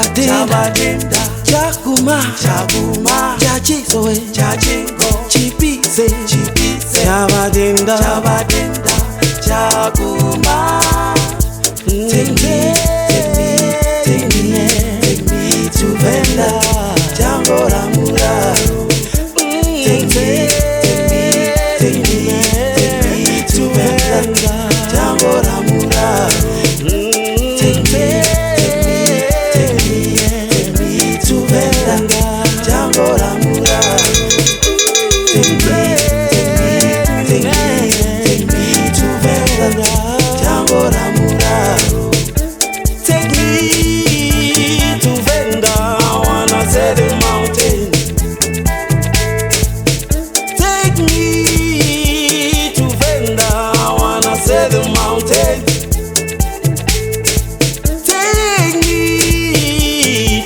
Chabadenda, Chakuma, Chachisoe, Chachingo, Chipise, Chabadenda, Chakuma. Take me to Venda, Jambo la Muraro. Take me to Venda, Jambo la Muraro. Take me to Venda, Jambo la Muraro. Take me to Venda, Jambo la Muraro. Take me to Venda, I wanna see the mountain. Take me to Venda, I wanna see the mountain. Take me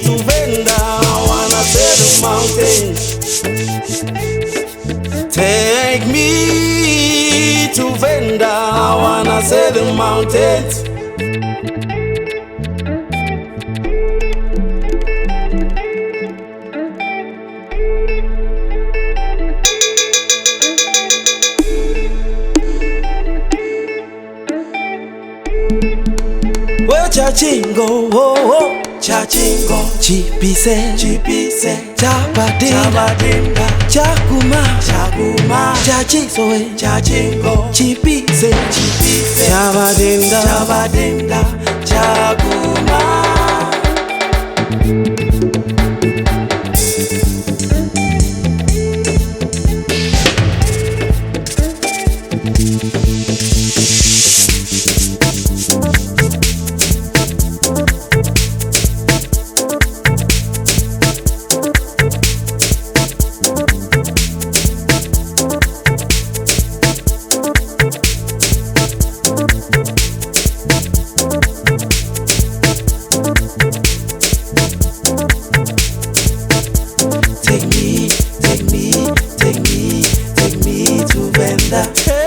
to Venda, I wanna see the mountain. Take me to Venda, I wanna see the mountains. Well, Chachingo, Chachingo, Chipise, Chabadenda, Chakuma, Chachisoe, Chachingo, Chipise, Chabadenda, Chakuma. Take me to Venda.